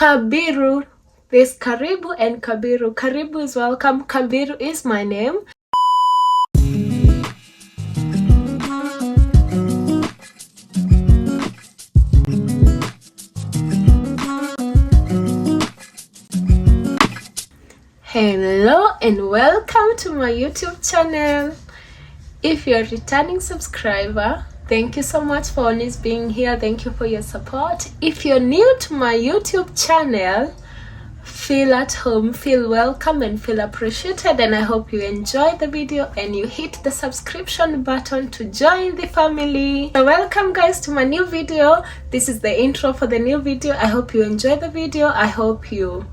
Kabiru. There's Karibu and Kabiru. Karibu is welcome. Kabiru is my name. Hello and welcome to my YouTube channel. If you're a returning subscriber, thank you so much for always being here. Thank you for your support. If you're new to my YouTube channel, feel at home, feel welcome and feel appreciated, and I hope you enjoy the video and you hit the subscription button to join the family. So welcome guys to my new video. This is the intro for the new video. I hope you enjoy the video. I hope you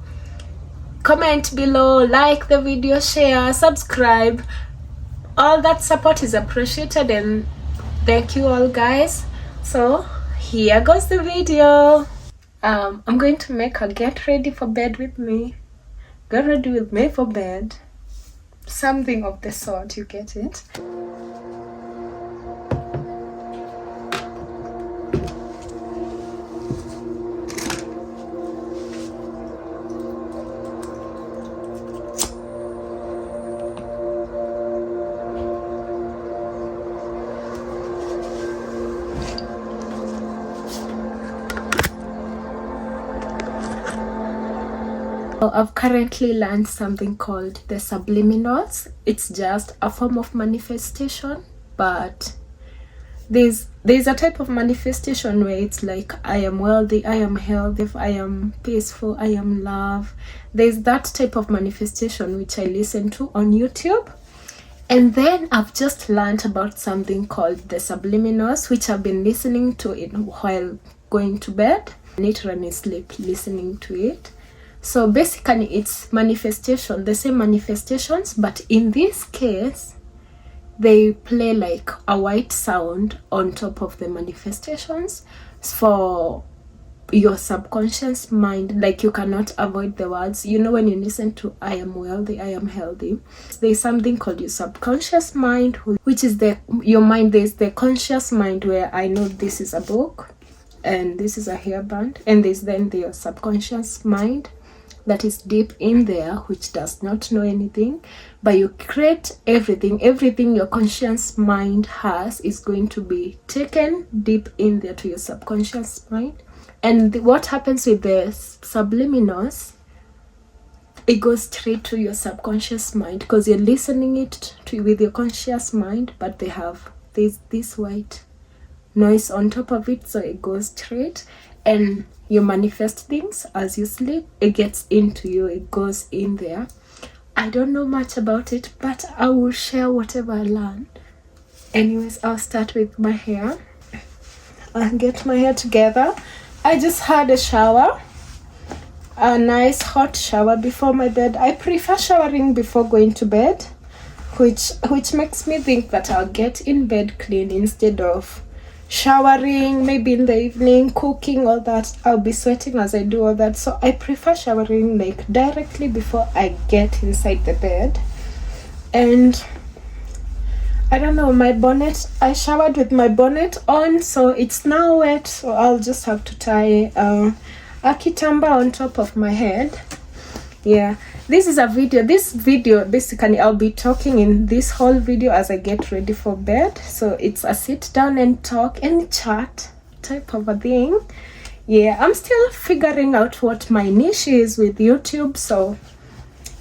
comment below, like the video, share, subscribe. All that support is appreciated and thank you all guys. So here goes the video. I'm going to make her get ready for bed with me. Get ready with me for bed. Something of the sort, you get it? I've currently learned something called the subliminals. It's just a form of manifestation, but there's a type of manifestation where it's like I am wealthy, I am healthy, I am peaceful, I am love. There's that type of manifestation which I listen to on YouTube. And then I've just learned about something called the subliminals, which I've been listening to it while going to bed. Literally sleep listening to it. So basically it's manifestation, the same manifestations, but in this case they play like a white sound on top of the manifestations for your subconscious mind. Like you cannot avoid the words. You know, when you listen to I am wealthy, I am healthy, there's something called your subconscious mind, which is your mind. There's the conscious mind where I know this is a book and this is a hairband, and there's then your subconscious mind that is deep in there, which does not know anything, but you create everything your conscious mind has is going to be taken deep in there to your subconscious mind. And what happens with the subliminals, it goes straight to your subconscious mind because you're listening it to with your conscious mind, but there's this white noise on top of it, so it goes straight and you manifest things as you sleep. It gets into you, it goes in there. I don't know much about it, but I will share whatever I learn. Anyways, I'll start with my hair. I'll get my hair together. I just had a shower, a nice hot shower before my bed. I prefer showering before going to bed, which makes me think that I'll get in bed clean instead of showering maybe in the evening, cooking, all that. I'll be sweating as I do all that, so I prefer showering like directly before I get inside the bed. And I don't know, my bonnet, I showered with my bonnet on, so it's now wet, so I'll just have to tie a kitamba on top of my head. Yeah, this video basically I'll be talking in this whole video as I get ready for bed. So it's a sit down and talk and chat type of a thing. Yeah, I'm still figuring out what my niche is with YouTube, so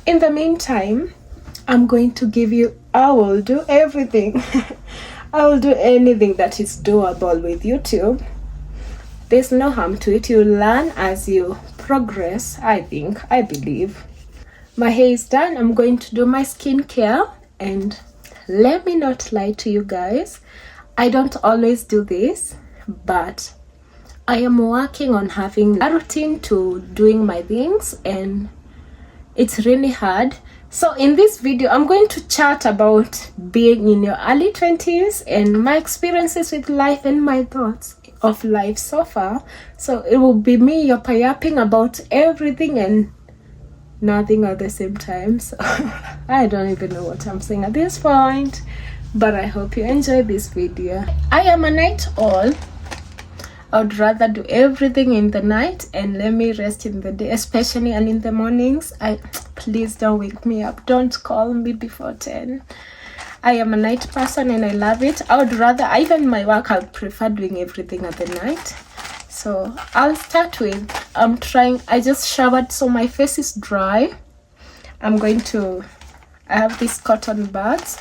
in the meantime I'm going to give you, I will do everything. I will do anything that is doable with YouTube. There's no harm to it. You learn as you progress, I believe. My hair is done. I'm going to do my skincare, and let me not lie to you guys, I don't always do this, but I am working on having a routine to doing my things, and it's really hard. So in this video I'm going to chat about being in your early 20s and my experiences with life and my thoughts of life so far. So it will be me yapping about everything and nothing at the same time. So I don't even know what I'm saying at this point, but I hope you enjoy this video. I am a night owl. I would rather do everything in the night and let me rest in the day, especially and in the mornings. Please don't wake me up. Don't call me before 10. I am a night person and I love it. I would rather, even my work, I would prefer doing everything at the night. So I'll start with, I just showered so my face is dry. I have these cotton buds.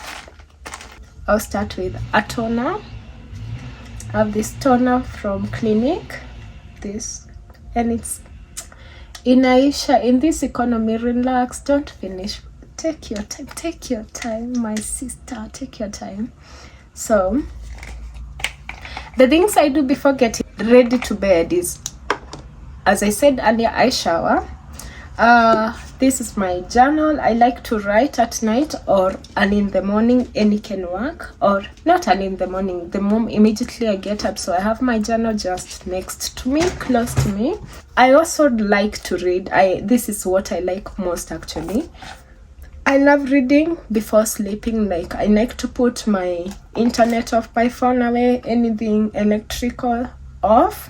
I'll start with a toner. I have this toner from Clinique. And it's in Aisha, in this economy, relax, don't finish. Take your time, my sister, take your time. So the things I do before getting ready to bed is, as I said earlier, I shower. This is my journal. I like to write at night or early in the morning. Any can work, or not early in the morning. The moment immediately I get up, so I have my journal just next to me, close to me. I also like to read. This is what I like most actually. I love reading before sleeping. Like, I like to put my internet off, my phone away, anything electrical off,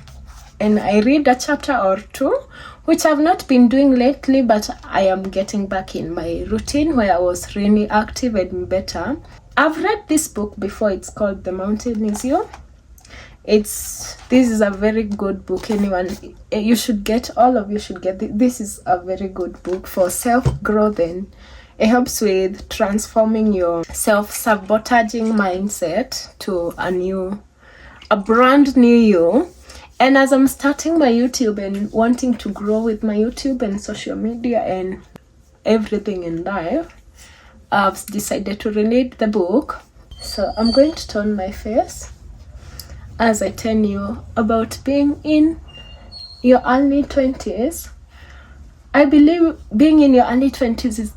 and I read a chapter or two, which I've not been doing lately, but I am getting back in my routine where I was really active and better. I've read this book before. It's called The Mountain Is You. This is a very good book. You should get this is a very good book for self-growth, and it helps with transforming your self-sabotaging mindset to a brand new you. And as I'm starting my YouTube and wanting to grow with my YouTube and social media and everything in life, I've decided to read the book. So I'm going to tone my face as I tell you about being in your early 20s. I believe being in your early 20s is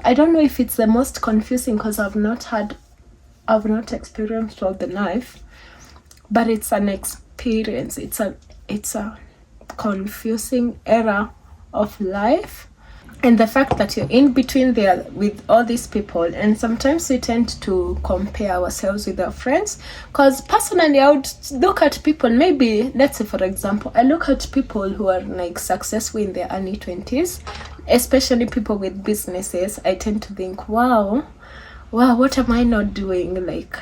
I don't know if it's the most confusing, because I've not experienced all the life, but it's an experience. It's a confusing era of life, and the fact that you're in between there with all these people, and sometimes we tend to compare ourselves with our friends. Because personally, I would look at people, maybe, let's say for example, I look at people who are like successful in their early 20s, especially people with businesses. I tend to think, wow, what am I not doing? Like,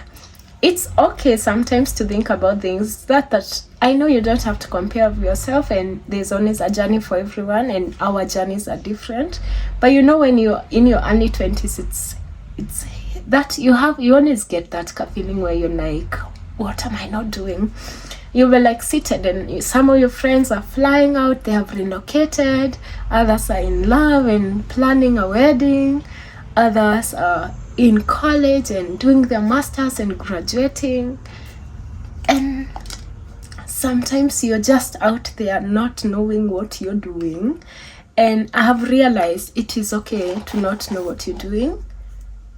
it's okay sometimes to think about things that I know you don't have to compare with yourself, and there's always a journey for everyone, and our journeys are different. But when you're in your early 20s, it's that you always get that feeling where you're like, what am I not doing? You were like seated, and some of your friends are flying out, they have relocated, others are in love and planning a wedding, others are in college and doing their masters and graduating, and sometimes you're just out there not knowing what you're doing. And I have realized it is okay to not know what you're doing.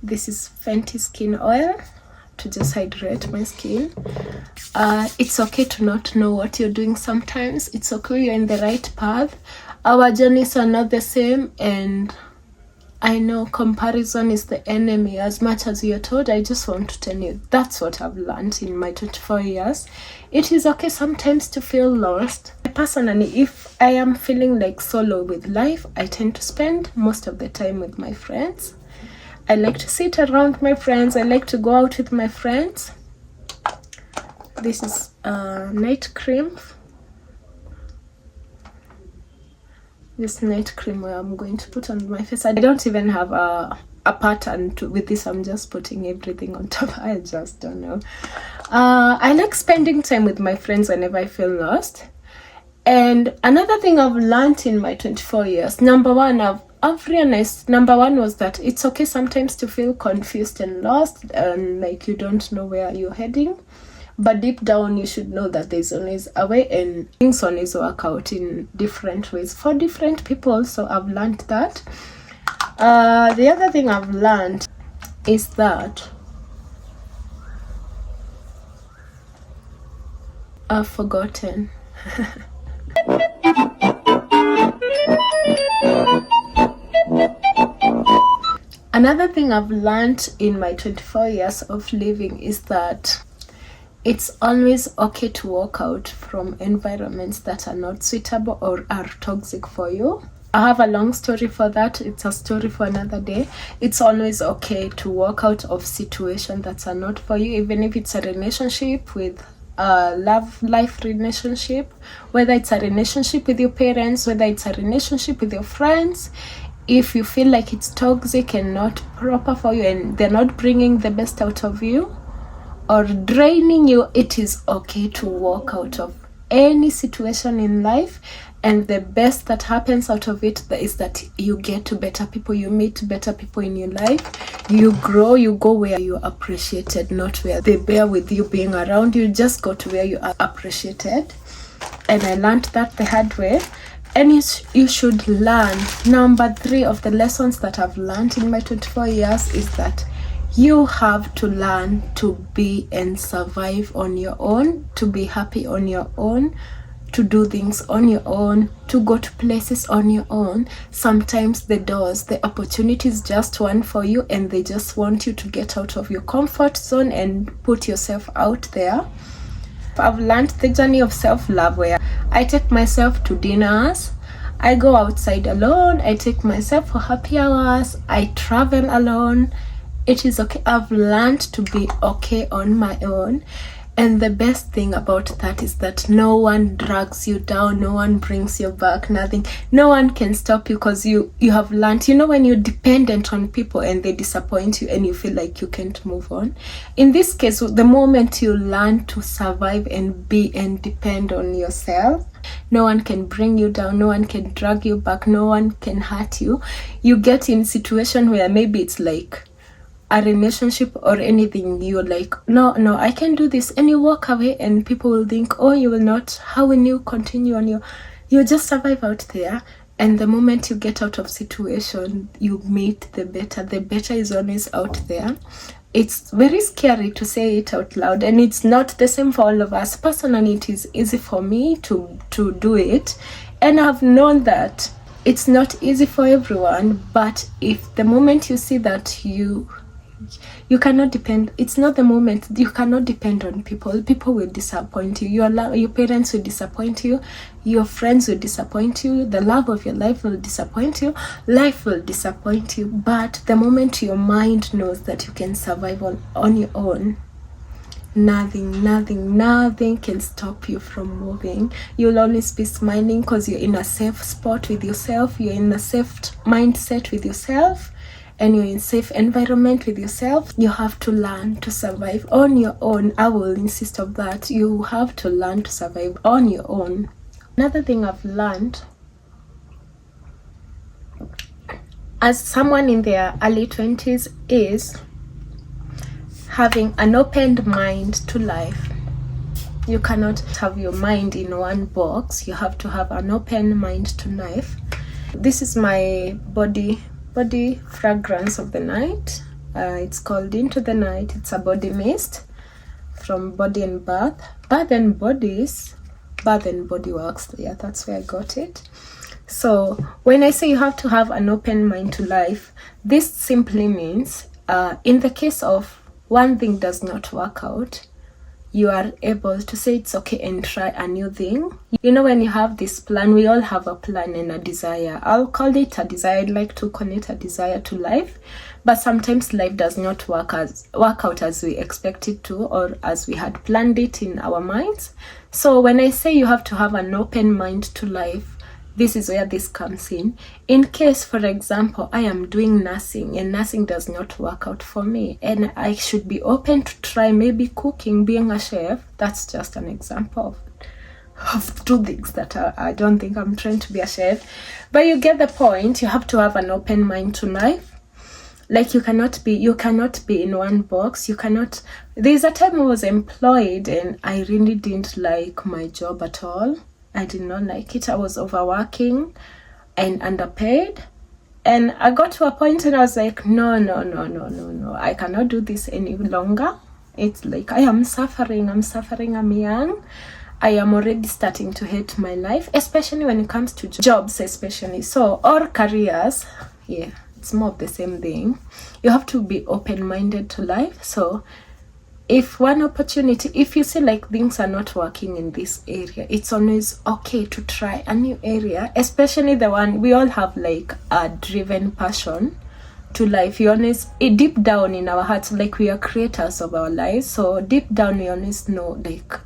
This is Fenty skin oil to just hydrate my skin. It's okay to not know what you're doing sometimes. It's okay, you're in the right path. Our journeys are not the same, and I know comparison is the enemy as much as you're told. I just want to tell you, that's what I've learned in my 24 years. It is okay sometimes to feel lost. Personally, if I am feeling like solo with life, I tend to spend most of the time with my friends. I like to sit around my friends. I like to go out with my friends. This is night cream. This night cream where I'm going to put on my face. I don't even have a pattern with this. I'm just putting everything on top. I just don't know. I like spending time with my friends whenever I feel lost. And another thing I've learned in my 24 years, I've realized, number one was that it's okay sometimes to feel confused and lost, and like you don't know where you're heading. But deep down, you should know that there's always a way, and things always work out in different ways for different people. So I've learned that. The other thing I've learned is that I've forgotten. Another thing I've learned in my 24 years of living is that It's always okay to walk out from environments that are not suitable or are toxic for you. I have a long story for that. It's a story for another day. It's always okay to walk out of situations that are not for you, even if it's a relationship with a love life relationship, whether it's a relationship with your parents, whether it's a relationship with your friends. If you feel like it's toxic and not proper for you and they're not bringing the best out of you or draining you, it is okay to walk out of any situation in life. And the best that happens out of it is that you get to better people, you meet better people in your life, you grow, you go where you're appreciated, not where they bear with you being around you. Just go to where you are appreciated. And I learned that the hard way. And you should learn. Number 3 of the lessons that I've learned in my 24 years is that you have to learn to be and survive on your own, to be happy on your own, to do things on your own, to go to places on your own. Sometimes the opportunities just one for you, and they just want you to get out of your comfort zone and put yourself out there. I've learned the journey of self-love where I take myself to dinners, I go outside alone, I take myself for happy hours, I travel alone. It is okay. I've learned to be okay on my own. And the best thing about that is that no one drags you down, no one brings you back, nothing. No one can stop you because you have learned. You know, when you're dependent on people and they disappoint you and you feel like you can't move on. In this case, the moment you learn to survive and be and depend on yourself, no one can bring you down, no one can drag you back, no one can hurt you. You get in a situation where maybe it's like a relationship or anything, you're like, no, I can do this, and you walk away and people will think, oh, you will not, how will you continue on you just survive out there. And the moment you get out of situation, you meet the better is always out there. It's very scary to say it out loud, and it's not the same for all of us. Personally, it is easy for me to do it, and I've known that it's not easy for everyone. But if the moment you see that you cannot depend, it's not the moment, you cannot depend on people will disappoint you, your parents will disappoint you, your friends will disappoint you, the love of your life will disappoint you, life will disappoint you. But the moment your mind knows that you can survive on your own, nothing can stop you from moving. You'll always be smiling because you're in a safe spot with yourself, you're in a safe mindset with yourself, and you're in safe environment with yourself. You have to learn to survive on your own. I will insist on that. You have to learn to survive on your own. Another thing I've learned as someone in their early 20s is having an open mind to life. You cannot have your mind in one box. You have to have an open mind to life. This is my body fragrance of the night. It's called Into the Night. It's a body mist from Body and Bath and Body Works. Yeah, that's where I got it. So when I say you have to have an open mind to life, this simply means in the case of one thing does not work out, you are able to say it's okay and try a new thing. You know, when you have this plan, we all have a plan and a desire. I'll call it a desire. I'd like to connect a desire to life. But sometimes life does not work out as we expect it to, or as we had planned it in our minds. So when I say you have to have an open mind to life, this is where this comes in. In case, for example, I am doing nursing and nursing does not work out for me, and I should be open to try maybe cooking, being a chef. That's just an example of two things that I don't think I'm trying to be a chef. But you get the point. You have to have an open mind to life. Like you cannot be in one box. There's a time I was employed and I really didn't like my job at all. I did not like it. I was overworking and underpaid. And I got to a point and I was like, no. I cannot do this any longer. It's like I am suffering. I'm young. I am already starting to hate my life, especially when it comes to jobs, especially. So, or careers. Yeah, it's more of the same thing. You have to be open-minded to life. So if one opportunity, if you see like things are not working in this area, it's always okay to try a new area, especially the one we all have, like a driven passion to life. You always, deep down in our hearts, like we are creators of our lives, so deep down we always know, like,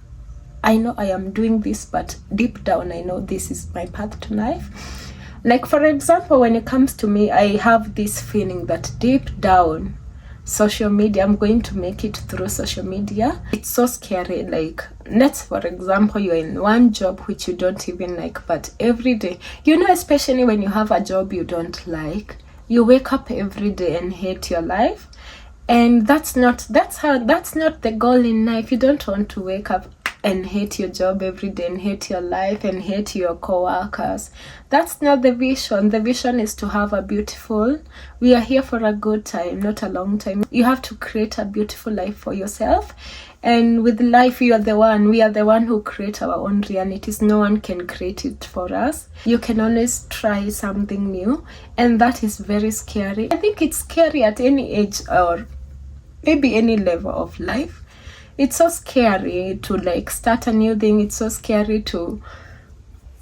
I know I am doing this, but deep down I know this is my path to life. Like, for example, when it comes to me, I have this feeling that deep down, social media, I'm going to make it through social media. It's so scary. Like, let's, for example, you're in one job which you don't even like, but every day, you know, especially when you have a job you don't like, you wake up every day and hate your life. And that's not the goal in life. You don't want to wake up and hate your job every day and hate your life and hate your co-workers. That's not the vision. The vision is to have a beautiful, we are here for a good time, not a long time. You have to create a beautiful life for yourself. And with life, we are the one who create our own realities. No one can create it for us. You can always try something new, and that is very scary. I think it's scary at any age or maybe any level of life. It's so scary to like start a new thing. It's so scary to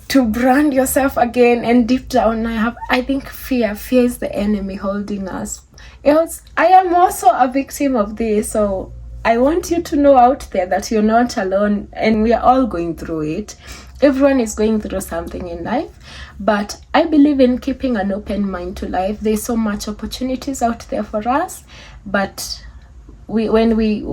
brand yourself again. And deep down, I think fear is the enemy holding us. I am also a victim of this, so I want you to know out there that you're not alone, and we are all going through it. Everyone is going through something in life, but I believe in keeping an open mind to life. There's so much opportunities out there for us, but when we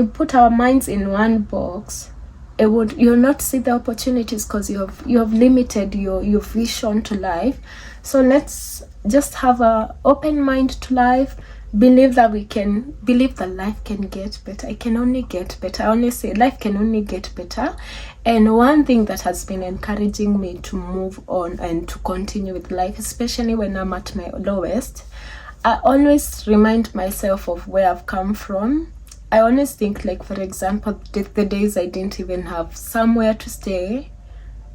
put our minds in one box, you'll not see the opportunities because you have limited your vision to life. So let's just have a open mind to life. Believe that life can get better. It can only get better. I only say life can only get better. And one thing that has been encouraging me to move on and to continue with life, especially when I'm at my lowest, I always remind myself of where I've come from. I always think, like, for example, the days I didn't even have somewhere to stay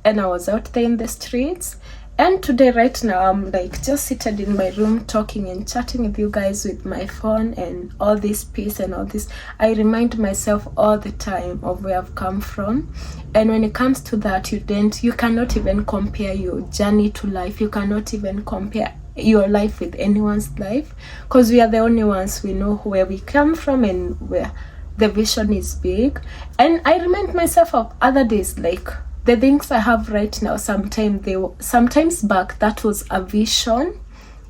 and I was out there in the streets. And today, right now, I'm like just seated in my room talking and chatting with you guys with my phone and all this peace and all this. I remind myself all the time of where I've come from. And when it comes to that, you cannot even compare your journey to life. You cannot even compare your life with anyone's life, because we are the only ones we know where we come from and where the vision is big. And I remind myself of other days, like the things I have right now. Sometimes back that was a vision,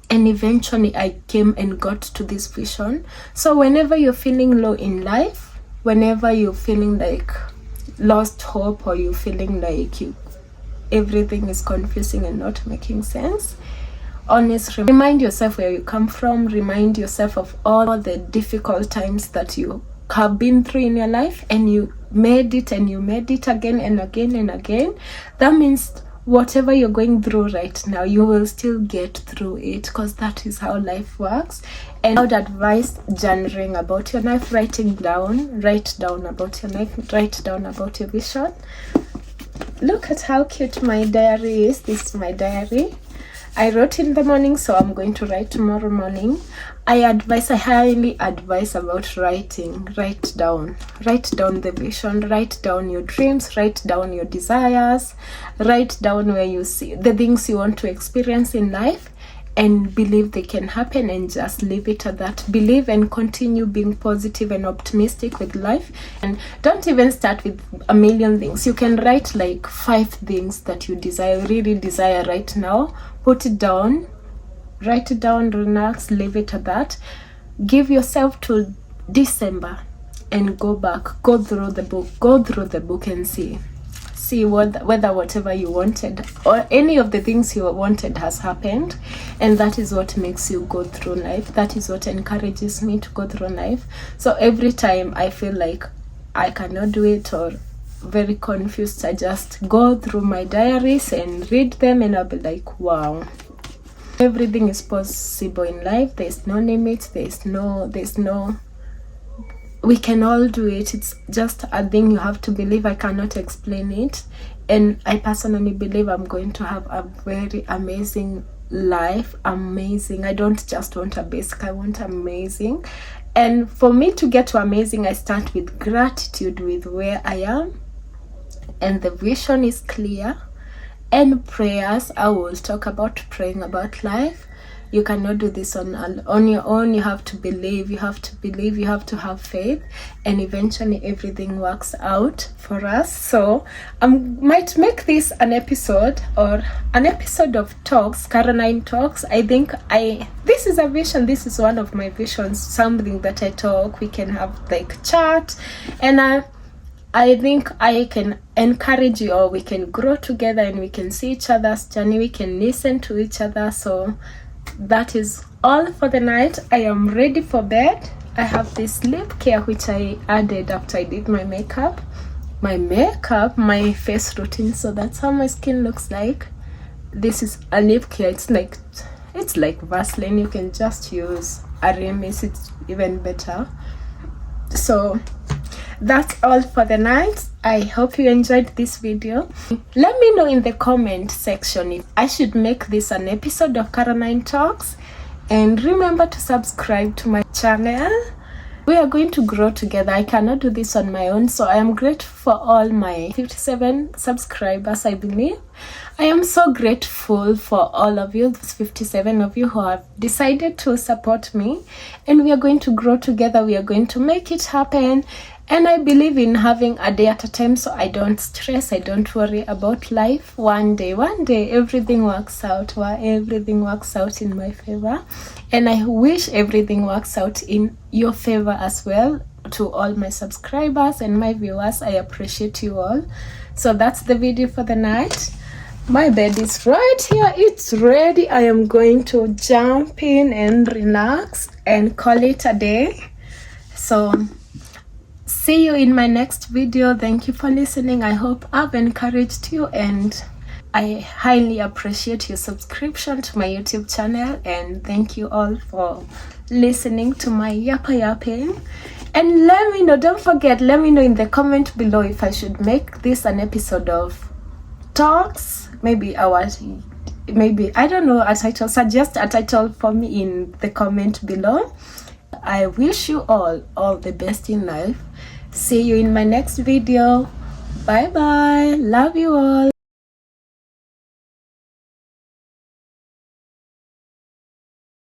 and eventually I came and got to this vision. So whenever you're feeling low in life, whenever you're feeling like lost hope, or you're feeling like everything is confusing and not making sense, honestly, remind yourself where you come from. Remind yourself of all the difficult times that you have been through in your life, and you made it, and you made it again and again and again. That means whatever you're going through right now, you will still get through it, because that is how life works. And I would advise journaling about your life, write down about your life, write down about your vision. Look at how cute my diary is. This is my diary. I wrote in the morning, so I'm going to write tomorrow morning. I highly advise about writing. Write down the vision, write down your dreams, write down your desires, write down where you see the things you want to experience in life, and believe they can happen, and just leave it at that. Believe and continue being positive and optimistic with life. And don't even start with a million things. You can write like 5 things that you really desire right now. Put it down, write it down, relax, leave it at that. Give yourself till December and go through the book and see whether whatever you wanted or any of the things you wanted has happened. And that is what makes you go through life. That is what encourages me to go through life. So every time I feel like I cannot do it or very confused, I just go through my diaries and read them, and I'll be like, wow, everything is possible in life. There's no limits. There's no we can all do it. It's just a thing you have to believe. I cannot explain it, and I personally believe I'm going to have a very amazing life. Amazing. I don't just want a basic, I want amazing. And for me to get to amazing, I start with gratitude with where I am, and the vision is clear. And prayers, I will talk about praying about life. You cannot do this on your own. You have to believe, you have to have faith, and eventually everything works out for us. So I might make this an episode of talks, Caroline Talks. I think this is a vision, this is one of my visions, something that I talk, we can have like chat, and I think I can encourage you, or we can grow together and we can see each other's journey, we can listen to each other. So that is all for the night. I am ready for bed. I have this lip care which I added after I did my makeup, my face routine. So that's how my skin looks like. This is a lip care. It's like Vaseline. You can just use a Remis, it's even better. So that's all for the night. I hope you enjoyed this video. Let me know in the comment section if I should make this an episode of Caroline Talks, and remember to subscribe to my channel. We are going to grow together. I cannot do this on my own, so I am grateful for all my 57 subscribers. I believe I am so grateful for all of you, those 57 of you who have decided to support me, and we are going to grow together. We are going to make it happen. And I believe in having a day at a time, so I don't stress, I don't worry about life. One day everything works out. Everything works out in my favor, and I wish everything works out in your favor as well. To all my subscribers and my viewers, I appreciate you all. So that's the video for the night. My bed is right here, it's ready. I am going to jump in and relax and call it a day. So see you in my next video. Thank you for listening. I hope I've encouraged you, and I highly appreciate your subscription to my YouTube channel, and thank you all for listening to my yapping. And let me know, don't forget, let me know in the comment below if I should make this an episode of talks, maybe I don't know, a title. Suggest a title for me in the comment below. I wish you all the best in life. See you in my next video. Bye bye. Love you all.